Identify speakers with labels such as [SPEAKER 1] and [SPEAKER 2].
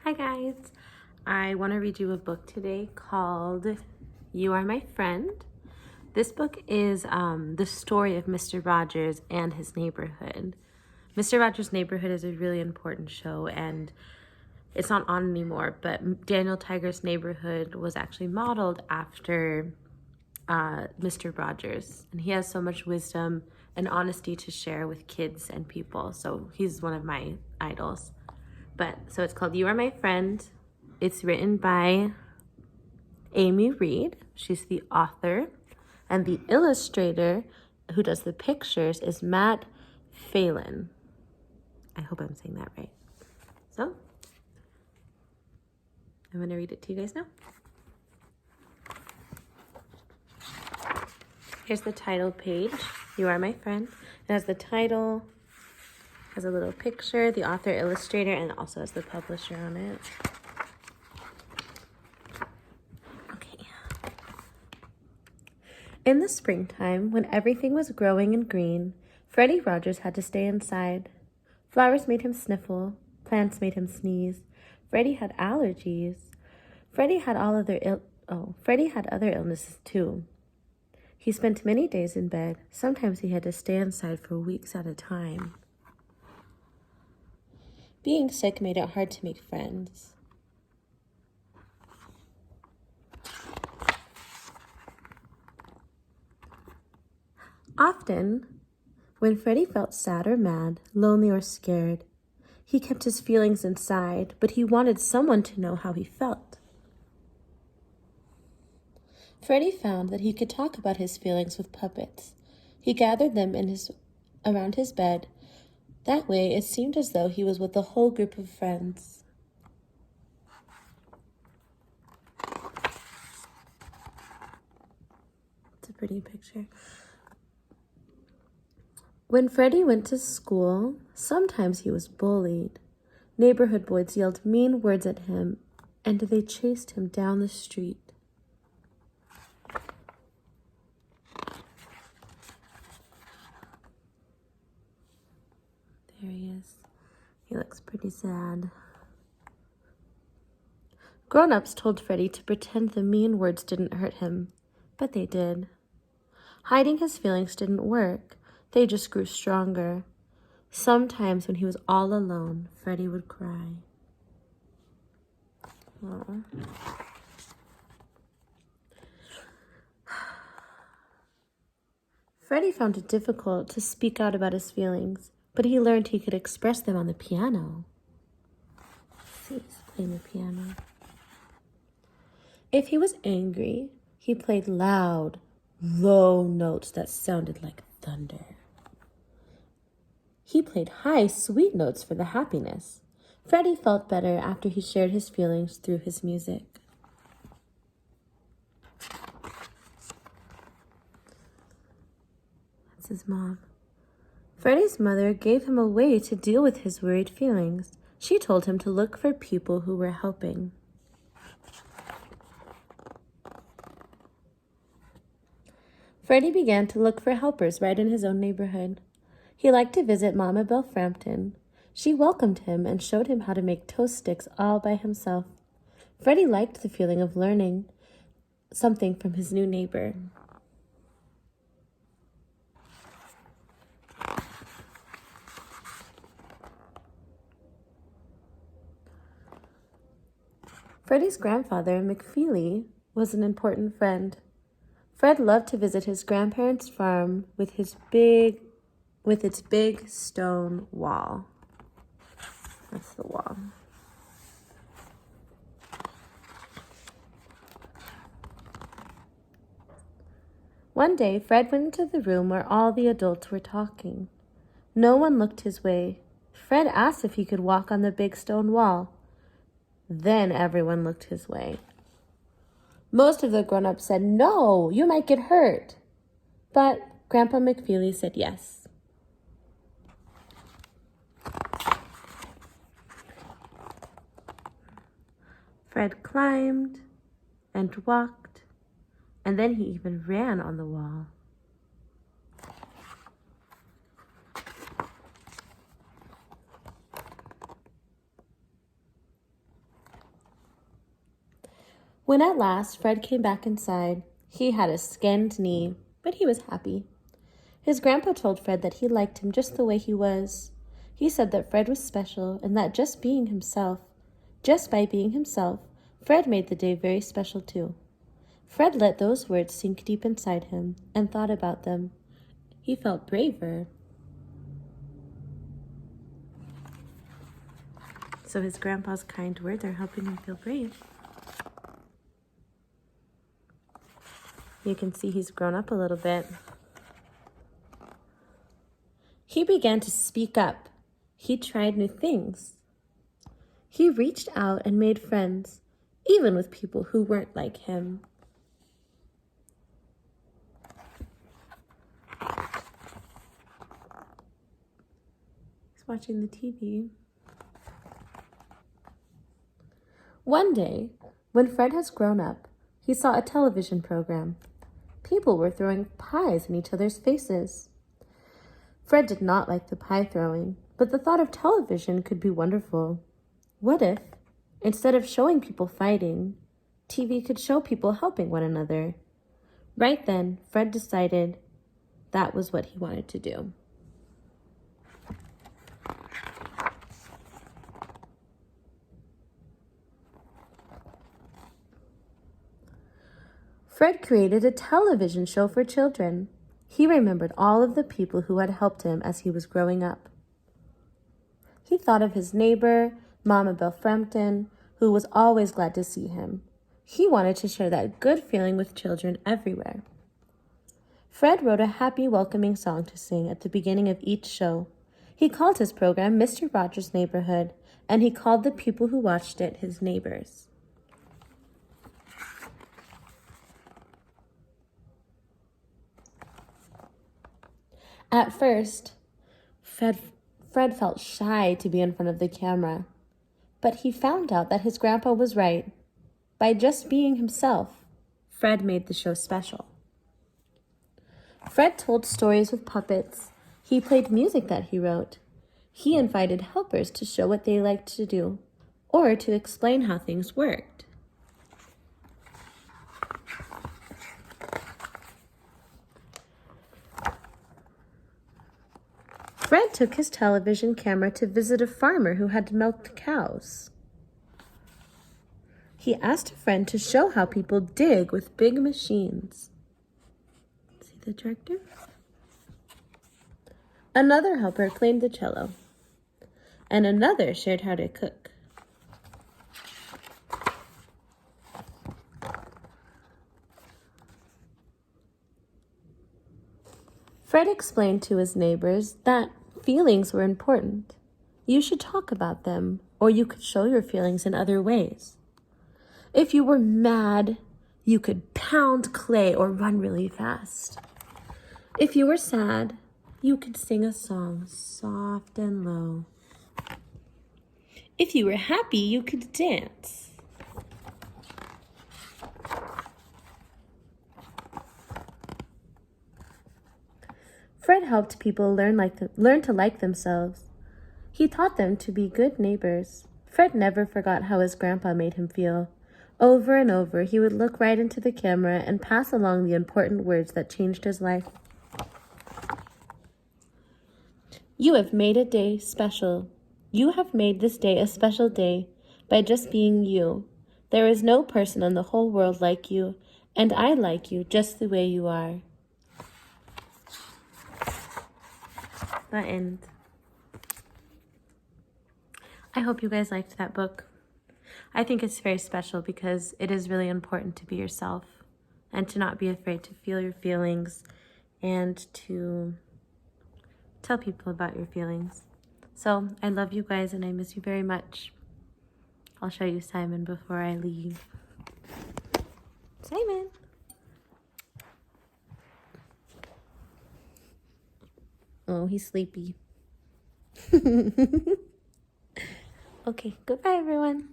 [SPEAKER 1] Hi guys, I want to read you a book today called You Are My Friend. This book is the story of Mr. Rogers and his neighborhood. Mr. Rogers' Neighborhood is a really important show and it's not on anymore, but Daniel Tiger's Neighborhood was actually modeled after Mr. Rogers, and he has so much wisdom and honesty to share with kids and people, so he's one of my idols. So it's called You Are My Friend. It's written by Amy Reed. She's the author. And the illustrator who does the pictures is Matt Phelan. I hope I'm saying that right. So I'm going to read it to you guys now. Here's the title page. You Are My Friend. It has the title, has a little picture, the author, illustrator, and it also has the publisher on it. Okay. In the springtime, when everything was growing and green, Freddie Rogers had to stay inside. Flowers made him sniffle, plants made him sneeze. Freddie had allergies. Freddie had other illnesses too. He spent many days in bed. Sometimes he had to stay inside for weeks at a time. Being sick made it hard to make friends. Often, when Freddie felt sad or mad, lonely or scared, he kept his feelings inside, but he wanted someone to know how he felt. Freddie found that he could talk about his feelings with puppets. He gathered them around his bed. That way, it seemed as though he was with a whole group of friends. It's a pretty picture. When Freddie went to school, sometimes he was bullied. Neighborhood boys yelled mean words at him, and they chased him down the street. There he is. He looks pretty sad. Grown-ups told Freddie to pretend the mean words didn't hurt him, but they did. Hiding his feelings didn't work. They just grew stronger. Sometimes when he was all alone, Freddie would cry. Aww. Freddie found it difficult to speak out about his feelings, but he learned he could express them on the piano. Let's see, he's playing the piano. If he was angry, he played loud, low notes that sounded like thunder. He played high, sweet notes for the happiness. Freddie felt better after he shared his feelings through his music. That's his mom. Freddie's mother gave him a way to deal with his worried feelings. She told him to look for people who were helping. Freddie began to look for helpers right in his own neighborhood. He liked to visit Mama Belle Frampton. She welcomed him and showed him how to make toast sticks all by himself. Freddie liked the feeling of learning something from his new neighbor. Freddie's grandfather, McFeely, was an important friend. Fred loved to visit his grandparents' farm with its big stone wall. That's the wall. One day, Fred went into the room where all the adults were talking. No one looked his way. Fred asked if he could walk on the big stone wall. Then everyone looked his way. Most of the grown-ups said, "No, you might get hurt." But Grandpa McFeely said yes. Fred climbed and walked, and then he even ran on the wall. When at last Fred came back inside, he had a skinned knee, but he was happy. His grandpa told Fred that he liked him just the way he was. He said that Fred was special and that just by being himself, Fred made the day very special too. Fred let those words sink deep inside him and thought about them. He felt braver. So his grandpa's kind words are helping him feel brave. You can see he's grown up a little bit. He began to speak up. He tried new things. He reached out and made friends, even with people who weren't like him. He's watching the TV. One day, when Fred has grown up, he saw a television program. People were throwing pies in each other's faces. Fred did not like the pie throwing, but the thought of television could be wonderful. What if, instead of showing people fighting, TV could show people helping one another? Right then, Fred decided that was what he wanted to do. Fred created a television show for children. He remembered all of the people who had helped him as he was growing up. He thought of his neighbor, Mama Belle Frampton, who was always glad to see him. He wanted to share that good feeling with children everywhere. Fred wrote a happy, welcoming song to sing at the beginning of each show. He called his program Mr. Rogers' Neighborhood, and he called the people who watched it his neighbors. At first, Fred felt shy to be in front of the camera, but he found out that his grandpa was right. By just being himself, Fred made the show special. Fred told stories with puppets. He played music that he wrote. He invited helpers to show what they liked to do, or to explain how things worked. Fred took his television camera to visit a farmer who had milked cows. He asked a friend to show how people dig with big machines. See the tractor? Another helper played the cello, and another shared how to cook. Fred explained to his neighbors that feelings were important. You should talk about them, or you could show your feelings in other ways. If you were mad, you could pound clay or run really fast. If you were sad, you could sing a song soft and low. If you were happy, you could dance. Fred helped people learn to like themselves. He taught them to be good neighbors. Fred never forgot how his grandpa made him feel. Over and over, he would look right into the camera and pass along the important words that changed his life. You have made a day special. You have made this day a special day by just being you. There is no person in the whole world like you, and I like you just the way you are. The end. I hope you guys liked that book. I think it's very special because it is really important to be yourself and to not be afraid to feel your feelings and to tell people about your feelings. So I love you guys and I miss you very much. I'll show you Simon before I leave. Simon. Oh, he's sleepy. Okay, goodbye everyone.